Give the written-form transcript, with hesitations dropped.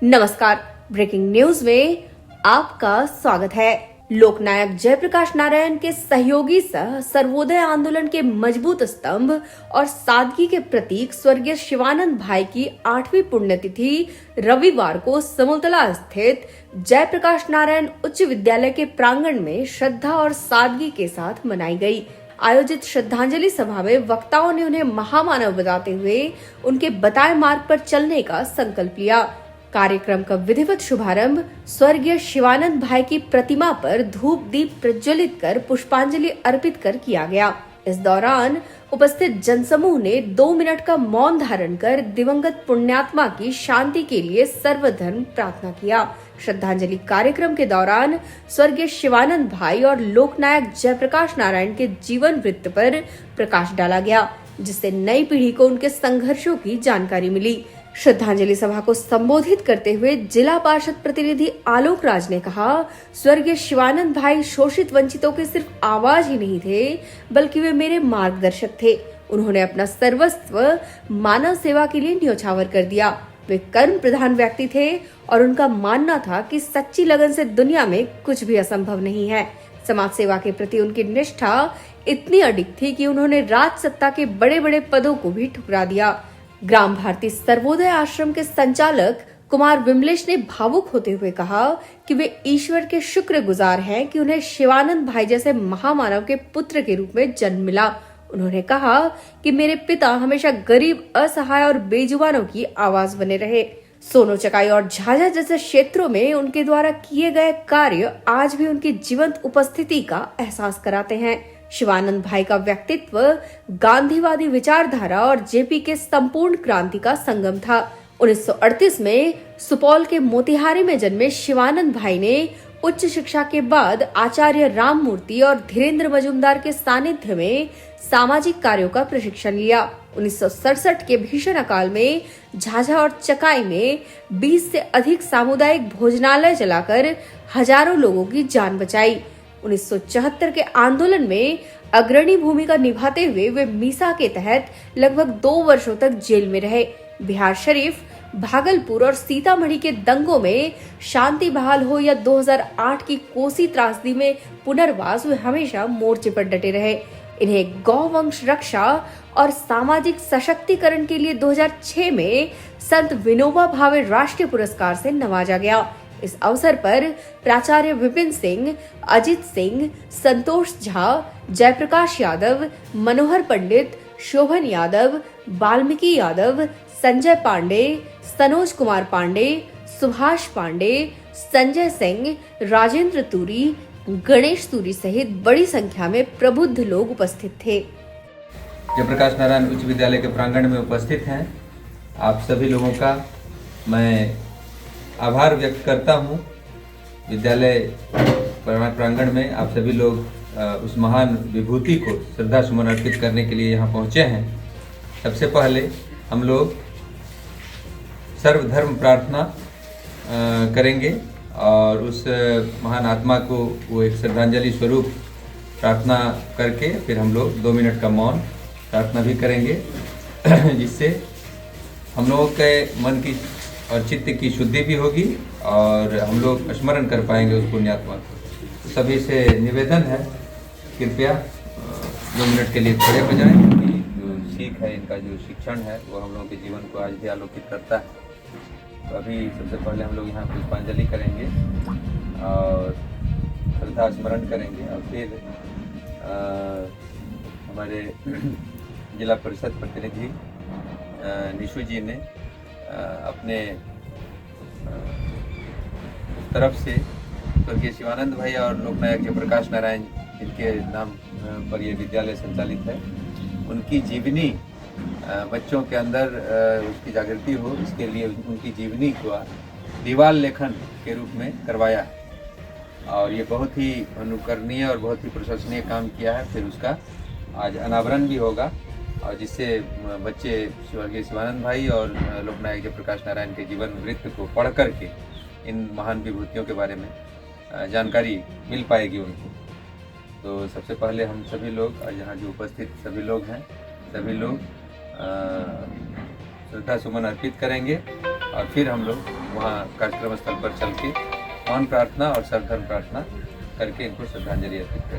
नमस्कार, breaking news में आपका स्वागत है। लोकनायक जयप्रकाश नारायण के सहयोगी सह सर्वोदय आंदोलन के मजबूत स्तंभ और सादगी के प्रतीक स्वर्गीय शिवानंद भाई की 8वीं पुण्यतिथि रविवार को समतला स्थित जयप्रकाश नारायण उच्च विद्यालय के प्रांगण में श्रद्धा और सादगी के साथ मनाई गई। आयोजित श्रद्धांजलि सभा में वक्ताओं ने उन्हें महामानव बताते हुए उनके बताए मार्ग पर चलने का संकल्प लिया। कार्यक्रम का विधिवत शुभारंभ स्वर्गीय शिवानंद भाई की प्रतिमा पर धूप दीप प्रज्वलित कर पुष्पांजलि अर्पित कर किया गया। इस दौरान उपस्थित जनसमूह ने 2 मिनट का मौन धारण कर दिवंगत पुण्यात्मा की शांति के लिए सर्वधर्म प्रार्थना किया। श्रद्धांजलि कार्यक्रम के दौरान स्वर्गीय शिवानंद भाई और लोकनायक जयप्रकाश नारायण के जीवन वृत्त पर प्रकाश डाला गया, जिससे नई पीढ़ी को उनके संघर्षों की जानकारी मिली। श्रद्धांजलि सभा को संबोधित करते हुए जिला पार्षद प्रतिनिधि आलोक राज ने कहा, स्वर्गीय शिवानंद भाई शोषित वंचितों के सिर्फ आवाज ही नहीं थे, बल्कि वे मेरे मार्गदर्शक थे। उन्होंने अपना सर्वस्व मानव सेवा के लिए न्योछावर कर दिया। वे कर्म प्रधान व्यक्ति थे और उनका मानना था कि सच्ची लगन से दुनिया में कुछ भी असंभव नहीं है। समाज सेवा के प्रति उनकी निष्ठा इतनी अडिग थी कि उन्होंने राज सत्ता के बड़े बड़े पदों को भी ठुकरा दिया। ग्राम भारती सर्वोदय आश्रम के संचालक कुमार विमलेश ने भावुक होते हुए कहा कि वे ईश्वर के शुक्रगुजार हैं कि उन्हें शिवानंद भाई जैसे महामानव के पुत्र के रूप में जन्म मिला। उन्होंने कहा कि मेरे पिता हमेशा गरीब, असहाय और बेजुबानों की आवाज बने रहे। सोनो चकाई और झाझा जैसे क्षेत्रों में उनके द्वारा किए गए कार्य आज भी उनकी जीवंत उपस्थिति का एहसास कराते हैं। शिवानंद भाई का व्यक्तित्व गांधीवादी विचारधारा और जेपी के संपूर्ण क्रांति का संगम था। 1938 में सुपौल के मोतिहारी में जन्मे शिवानंद भाई ने उच्च शिक्षा के बाद आचार्य राममूर्ति और धीरेन्द्र मजूमदार के सानिध्य में सामाजिक कार्यों का प्रशिक्षण लिया। 1967 के भीषण अकाल में झाझा और चकाई में 20 से अधिक सामुदायिक भोजनालय चलाकर हजारों लोगों की जान बचाई। 1974 के आंदोलन में अग्रणी भूमिका निभाते हुए वे मीसा के तहत लगभग 2 वर्षों तक जेल में रहे। बिहार शरीफ, भागलपुर और सीतामढ़ी के दंगों में शांति बहाल हो या 2008 की कोसी त्रासदी में पुनर्वास, वे हमेशा मोर्चे पर डटे रहे। इन्हें गौवंश रक्षा और सामाजिक सशक्तिकरण के लिए 2006 में संत विनोबा भावे राष्ट्रीय पुरस्कार से नवाजा गया। इस अवसर पर प्राचार्य विपिन सिंह, अजित सिंह, संतोष झा, जयप्रकाश यादव, मनोहर पंडित, शोभन यादव, वाल्मीकि यादव, संजय पांडे, सनोज कुमार पांडे, सुभाष पांडे, संजय सिंह, राजेंद्र तूरी, गणेश तूरी सहित बड़ी संख्या में प्रबुद्ध लोग उपस्थित थे। जयप्रकाश नारायण उच्च विद्यालय के प्रांगण में उपस्थित हैं आप सभी लोगों का मैं आभार व्यक्त करता हूँ। विद्यालय प्रांगण में आप सभी लोग उस महान विभूति को श्रद्धा सुमन अर्पित करने के लिए यहाँ पहुँचे हैं। सबसे पहले हम लोग सर्वधर्म प्रार्थना करेंगे और उस महान आत्मा को वो एक श्रद्धांजलि स्वरूप प्रार्थना करके फिर हम लोग 2 मिनट का मौन प्रार्थना भी करेंगे, जिससे हम लोगों के मन की और चित्त की शुद्धि भी होगी और हम लोग स्मरण कर पाएंगे उस पुण्यात्मा को। सभी से निवेदन है, कृपया 2 मिनट के लिए खड़े हो जाएं, क्योंकि जो सीख है, इनका जो शिक्षण है वो हम लोगों के जीवन को आज भी आलोकित करता है। तो अभी सबसे पहले हम लोग यहाँ पुष्पांजलि करेंगे और श्रद्धा स्मरण करेंगे और फिर हमारे जिला परिषद प्रतिनिधि निशु जी ने अपने तरफ से स्वर्गीय शिवानंद भाई और लोकनायक जयप्रकाश नारायण, जिनके नाम पर ये विद्यालय संचालित है, उनकी जीवनी बच्चों के अंदर उसकी जागृति हो, इसके लिए उनकी जीवनी को दीवार लेखन के रूप में करवाया है और ये बहुत ही अनुकरणीय और बहुत ही प्रशंसनीय काम किया है। फिर उसका आज अनावरण भी होगा और जिससे बच्चे स्वर्गीय शिवानंद भाई और लोकनायक जयप्रकाश नारायण के जीवन वृत्त को पढ़ करके इन महान विभूतियों के बारे में जानकारी मिल पाएगी उनको। तो सबसे पहले हम सभी लोग और यहाँ जो उपस्थित सभी लोग हैं, सभी लोग श्रद्धा सुमन अर्पित करेंगे और फिर हम लोग वहाँ कार्यक्रम स्थल पर चल के मौन प्रार्थना और सर्वधर्म प्रार्थना करके इनको श्रद्धांजलि अर्पित करें।